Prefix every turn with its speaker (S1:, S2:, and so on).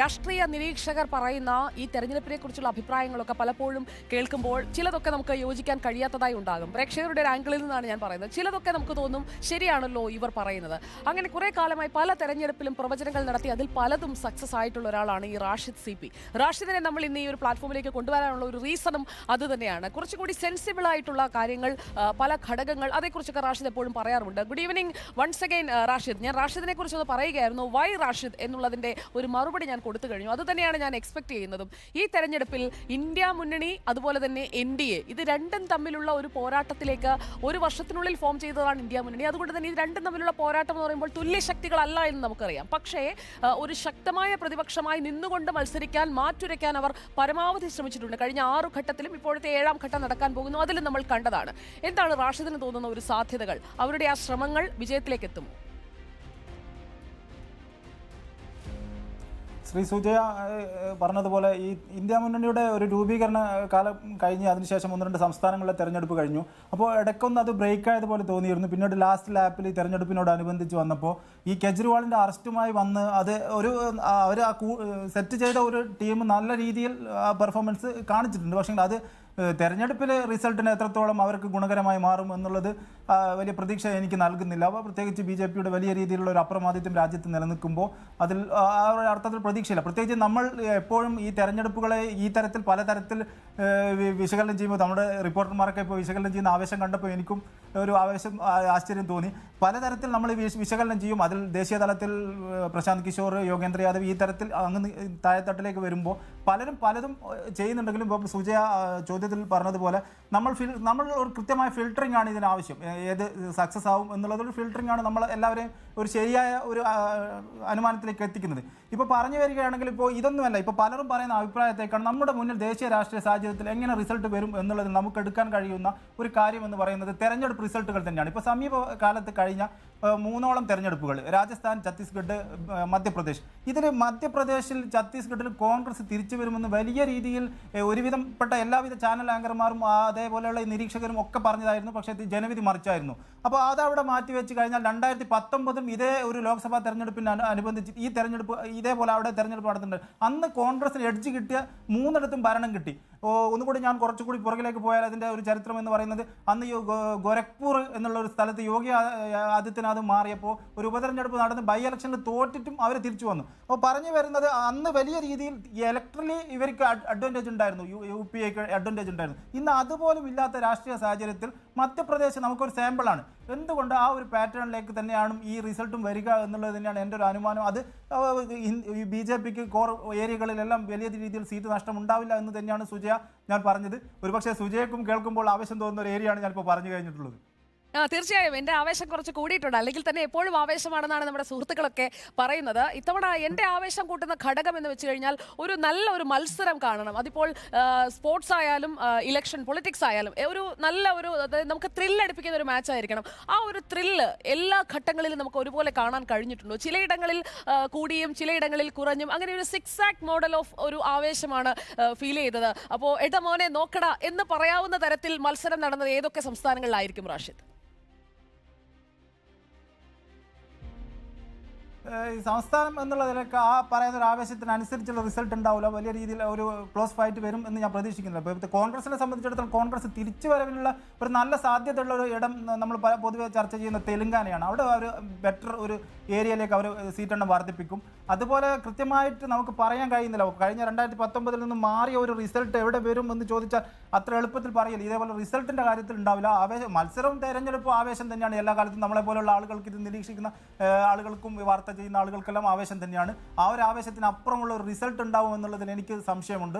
S1: രാഷ്ട്രീയ നിരീക്ഷകർ പറയുന്ന ഈ തെരഞ്ഞെടുപ്പിനെ കുറിച്ചുള്ള അഭിപ്രായങ്ങളൊക്കെ പലപ്പോഴും കേൾക്കുമ്പോൾ ചിലതൊക്കെ നമുക്ക് യോജിക്കാൻ കഴിയാത്തതായി ഉണ്ടാകും. പ്രേക്ഷകരുടെ ഒരു ആംഗിളിൽ നിന്നാണ് ഞാൻ പറയുന്നത്. ചിലതൊക്കെ നമുക്ക് തോന്നും ശരിയാണല്ലോ ഇവർ പറയുന്നത്. അങ്ങനെ കുറെ കാലമായി പല തെരഞ്ഞെടുപ്പിലും പ്രവചനങ്ങൾ നടത്തി അതിൽ പലതും സക്സസ് ആയിട്ടുള്ള ഒരാളാണ് ഈ റാഷിദ് CP. റാഷിദിനെ നമ്മൾ ഇന്ന് ഈ ഒരു പ്ലാറ്റ്ഫോമിലേക്ക് കൊണ്ടുവരാനുള്ള ഒരു റീസണും അത് തന്നെയാണ്. കുറച്ചുകൂടി സെൻസിബിൾ ആയിട്ടുള്ള കാര്യങ്ങൾ, പല ഘടകങ്ങൾ, അതേക്കുറിച്ചൊക്കെ റാഷിദ് എപ്പോഴും പറയാറുണ്ട്. Good evening once again Rashid. ഞാൻ റാഷിദിനെ കുറിച്ചൊന്ന് പറയുകയായിരുന്നു. വൈ റാഷിദ് എന്നുള്ളതിന്റെ ഒരു മറുപടി ഞാൻ കൊടുത്തു കഴിഞ്ഞു. അത് തന്നെയാണ് ഞാൻ എക്സ്പെക്ട് ചെയ്യുന്നതും. ഈ തെരഞ്ഞെടുപ്പിൽ ഇന്ത്യ മുന്നണി അതുപോലെ തന്നെ NDA ഇത് രണ്ടും തമ്മിലുള്ള ഒരു പോരാട്ടത്തിലേക്ക് ഒരു വർഷത്തിനുള്ളിൽ ഫോം ചെയ്തതാണ് ഇന്ത്യ മുന്നണി. അതുകൊണ്ട് തന്നെ ഇത് രണ്ടും തമ്മിലുള്ള പോരാട്ടം എന്ന് പറയുമ്പോൾ തുല്യ ശക്തികളല്ല എന്ന് നമുക്കറിയാം. പക്ഷേ ഒരു ശക്തമായ പ്രതിപക്ഷമായി നിന്നുകൊണ്ട് മത്സരിക്കാൻ, മാറ്റുരയ്ക്കാൻ അവർ പരമാവധി ശ്രമിച്ചിട്ടുണ്ട്. കഴിഞ്ഞ 6 ഘട്ടത്തിലും ഇപ്പോഴത്തെ 7ാം ഘട്ടം നടക്കാൻ പോകുന്നു. അതിലും നമ്മൾ കണ്ടതാണ്. എന്താണ് റാഷിദിന് തോന്നുന്ന ഒരു സാധ്യതകൾ? അവരുടെ ആ ശ്രമങ്ങൾ വിജയത്തിലേക്ക് എത്തും?
S2: ശ്രീ സുജയ പറഞ്ഞതുപോലെ ഈ ഇന്ത്യ മുന്നണിയുടെ ഒരു രൂപീകരണ കാലം കഴിഞ്ഞ് അതിനുശേഷം 1-2 സംസ്ഥാനങ്ങളിലെ തെരഞ്ഞെടുപ്പ് കഴിഞ്ഞു. അപ്പോൾ ഇടയ്ക്കൊന്ന് അത് ബ്രേക്ക് ആയതുപോലെ തോന്നിയിരുന്നു. പിന്നീട് ലാസ്റ്റ് ലാപ്പിൽ ഈ തെരഞ്ഞെടുപ്പിനോടനുബന്ധിച്ച് വന്നപ്പോൾ ഈ കെജ്രിവാളിൻ്റെ അറസ്റ്റുമായി വന്ന് അത് അവർ സെറ്റ് ചെയ്ത ഒരു ടീം നല്ല രീതിയിൽ പെർഫോമൻസ് കാണിച്ചിട്ടുണ്ട്. പക്ഷേ അത് തെരഞ്ഞെടുപ്പിലെ റിസൾട്ടിന് എത്രത്തോളം അവർക്ക് ഗുണകരമായി മാറും എന്നുള്ളത് വലിയ പ്രതീക്ഷ എനിക്ക് നൽകുന്നില്ല. അപ്പോൾ പ്രത്യേകിച്ച് BJPയുടെ വലിയ രീതിയിലുള്ള ഒരു അപ്രമാദിത്വം രാജ്യത്ത് നിലനിൽക്കുമ്പോൾ അതിൽ ആ ഒരു അർത്ഥത്തിൽ പ്രതീക്ഷയില്ല. പ്രത്യേകിച്ച് നമ്മൾ എപ്പോഴും ഈ തെരഞ്ഞെടുപ്പുകളെ ഈ തരത്തിൽ പലതരത്തിൽ വിശകലനം ചെയ്യുമ്പോൾ നമ്മുടെ റിപ്പോർട്ടർമാരൊക്കെ ഇപ്പോൾ വിശകലനം ചെയ്യുന്ന ആവേശം കണ്ടപ്പോൾ എനിക്കും ഒരു ആശ്ചര്യം തോന്നി. പലതരത്തിൽ നമ്മൾ വിശകലനം ചെയ്യും. അതിൽ ദേശീയ തലത്തിൽ പ്രശാന്ത് കിഷോർ, യോഗേന്ദ്ര യാദവ് ഈ തരത്തിൽ അങ്ങ് താഴെത്തട്ടിലേക്ക് വരുമ്പോൾ പലതും ചെയ്യുന്നുണ്ടെങ്കിലും ഇപ്പോൾ സുജയ ചോദ്യത്തിൽ പറഞ്ഞതുപോലെ നമ്മൾ ഒരു കൃത്യമായ ഫിൽറ്ററിംഗ് ആണ് ഇതിനാവശ്യം. ഏത് സക്സസ് ആവും എന്നുള്ളതൊരു ഫിൽറ്ററിംഗ് ആണ് നമ്മൾ എല്ലാവരെയും ഒരു ശരിയായ ഒരു അനുമാനത്തിലേക്ക് എത്തിക്കുന്നത്. ഇപ്പോൾ പറഞ്ഞു വരികയാണെങ്കിൽ ഇപ്പോൾ ഇതൊന്നുമല്ല, ഇപ്പോൾ പലരും പറയുന്ന അഭിപ്രായത്തേക്കാണ് നമ്മുടെ മുന്നിൽ ദേശീയ രാഷ്ട്രീയ സാഹചര്യത്തിൽ എങ്ങനെ റിസൾട്ട് വരും എന്നുള്ളത് നമുക്ക് എടുക്കാൻ കഴിയുന്ന ഒരു കാര്യം എന്ന് പറയുന്നത് തെരഞ്ഞെടുപ്പ് റിസൾട്ടുകൾ തന്നെയാണ്. ഇപ്പോൾ സമീപകാലത്ത് കഴിഞ്ഞ 3ഓളം തെരഞ്ഞെടുപ്പുകൾ, രാജസ്ഥാൻ, ഛത്തീസ്ഗഡ്, മധ്യപ്രദേശ്, ഇതിൽ മധ്യപ്രദേശിൽ ഛത്തീസ്ഗഡിൽ കോൺഗ്രസ് തിരിച്ചു വരുമെന്ന് വലിയ രീതിയിൽ ഒരുവിധപ്പെട്ട എല്ലാവിധ ചാനൽ ആങ്കർമാരും അതേപോലെയുള്ള നിരീക്ഷകരും ഒക്കെ പറഞ്ഞതായിരുന്നു. പക്ഷേ ജനവിധി മറിച്ചായിരുന്നു. അപ്പോൾ അതവിടെ മാറ്റിവെച്ച് കഴിഞ്ഞാൽ 2019 ഇതേ ഒരു ലോക്സഭാ തെരഞ്ഞെടുപ്പിന് അനുബന്ധിച്ച് ഈ തെരഞ്ഞെടുപ്പ് ഇതേപോലെ അവിടെ തെരഞ്ഞെടുപ്പ് നടത്തുന്നുണ്ട്. അന്ന് കോൺഗ്രസിന് എഡ്ജ് കിട്ടിയ 3ഇടത്തും ഭരണം കിട്ടി. ഒന്നുകൂടി ഞാൻ കുറച്ചുകൂടി പുറകിലേക്ക് പോയാൽ അതിൻ്റെ ഒരു ചരിത്രം എന്ന് പറയുന്നത് അന്ന് ഗോരഖ്പൂർ എന്നുള്ള ഒരു സ്ഥലത്ത് യോഗി ആദിത്യനാഥ് മാറിയപ്പോൾ ഒരു ഉപതെരഞ്ഞെടുപ്പ് നടന്ന് ബൈ ഇലക്ഷനിൽ തോറ്റിട്ടും അവർ തിരിച്ചു വന്നു. അപ്പോൾ പറഞ്ഞു വരുന്നത് അന്ന് വലിയ രീതിയിൽ ഇലക്ട്രലി ഇവർക്ക് അഡ്വാൻറ്റേജ് ഉണ്ടായിരുന്നു, UPA അഡ്വാൻറ്റേജ് ഉണ്ടായിരുന്നു. ഇന്ന് അതുപോലും ഇല്ലാത്ത രാഷ്ട്രീയ സാഹചര്യത്തിൽ മധ്യപ്രദേശ് നമുക്കൊരു സാമ്പിളാണ്. എന്തുകൊണ്ട് ആ ഒരു പാറ്റേണിലേക്ക് തന്നെയാണ് ഈ റിസൾട്ടും വരിക എന്നുള്ളത് തന്നെയാണ് എൻ്റെ ഒരു അനുമാനം. അത് BJPക്ക് കോർ ഏരിയകളിലെല്ലാം വലിയ രീതിയിൽ സീറ്റ് നഷ്ടം ഉണ്ടാവില്ല എന്ന് തന്നെയാണ് സുജയ ഞാൻ പറഞ്ഞത്. ഒരുപക്ഷെ സുജയക്കും കേൾക്കുമ്പോൾ ആവേശം തോന്നുന്ന ഒരു ഏരിയയാണ് ഞാനിപ്പോൾ പറഞ്ഞു കഴിഞ്ഞിട്ടുള്ളത്.
S1: തീർച്ചയായും എൻ്റെ ആവേശം കുറച്ച് കൂടിയിട്ടുണ്ട്. അല്ലെങ്കിൽ തന്നെ എപ്പോഴും ആവേശമാണെന്നാണ് നമ്മുടെ സുഹൃത്തുക്കളൊക്കെ പറയുന്നത്. ഇത്തവണ എൻ്റെ ആവേശം കൂട്ടുന്ന ഘടകം എന്ന് വെച്ച് കഴിഞ്ഞാൽ നല്ല ഒരു മത്സരം കാണണം. അതിപ്പോൾ സ്പോർട്സ് ആയാലും ഇലക്ഷൻ പൊളിറ്റിക്സ് ആയാലും നല്ല ഒരു നമുക്ക് ത്രില്ലടിപ്പിക്കുന്ന ഒരു മാച്ച് ആയിരിക്കണം. ആ ഒരു ത്രില്ല് എല്ലാ ഘട്ടങ്ങളിലും നമുക്ക് ഒരുപോലെ കാണാൻ കഴിഞ്ഞിട്ടുണ്ടോ? ചിലയിടങ്ങളിൽ കൂടിയും ചിലയിടങ്ങളിൽ കുറഞ്ഞും അങ്ങനെ ഒരു സിക്സാക് മോഡൽ ഓഫ് ഒരു ആവേശമാണ് ഫീൽ ചെയ്തത്. അപ്പോൾ എടാ മോനെ നോക്കട എന്ന് പറയാവുന്ന തരത്തിൽ മത്സരം നടന്നത് ഏതൊക്കെ സംസ്ഥാനങ്ങളിലായിരിക്കും റാഷിദ്?
S2: സംസ്ഥാനം എന്നുള്ളതിലൊക്കെ ആ പറയുന്ന ഒരു ആവേശത്തിനനുസരിച്ചുള്ള റിസൾട്ട് ഉണ്ടാവില്ല. വലിയ രീതിയിൽ ഒരു ക്ലോസ് ഫൈറ്റ് വരും എന്ന് ഞാൻ പ്രതീക്ഷിക്കുന്നില്ല. ഇപ്പോൾ കോൺഗ്രസിനെ സംബന്ധിച്ചിടത്തോളം കോൺഗ്രസ് തിരിച്ചു വരവിനുള്ള ഒരു നല്ല സാധ്യതയുള്ള ഒരു ഇടം നമ്മൾ പൊതുവെ ചർച്ച ചെയ്യുന്ന തെലുങ്കാനയാണ്. അവിടെ ഒരു ബെറ്റർ ഒരു ഏരിയയിലേക്ക് അവർ സീറ്റെണ്ണം വർദ്ധിപ്പിക്കും. അതുപോലെ കൃത്യമായിട്ട് നമുക്ക് പറയാൻ കഴിയുന്നില്ല. കഴിഞ്ഞ 2019 നിന്ന് മാറിയ ഒരു റിസൾട്ട് എവിടെ വരും എന്ന് ചോദിച്ചാൽ അത്ര എളുപ്പത്തിൽ പറയില്ല. ഇതേപോലെ റിസൾട്ടിൻ്റെ കാര്യത്തിൽ ഉണ്ടാവില്ല. മത്സരവും തെരഞ്ഞെടുപ്പും ആവേശം തന്നെയാണ് എല്ലാ കാലത്തും. നമ്മളെപ്പോലുള്ള ആളുകൾക്ക് ഇത് നിരീക്ഷിക്കുന്ന ആളുകൾക്കും വാർത്ത ചെയ്യുന്ന ആളുകൾക്കെല്ലാം ആവേശം തന്നെയാണ്. ആ ഒരു ആവേശത്തിന് അപ്പുറമുള്ള ഒരു റിസൾട്ട് ഉണ്ടാവും എന്നുള്ളതിൽ എനിക്ക് സംശയമുണ്ട്.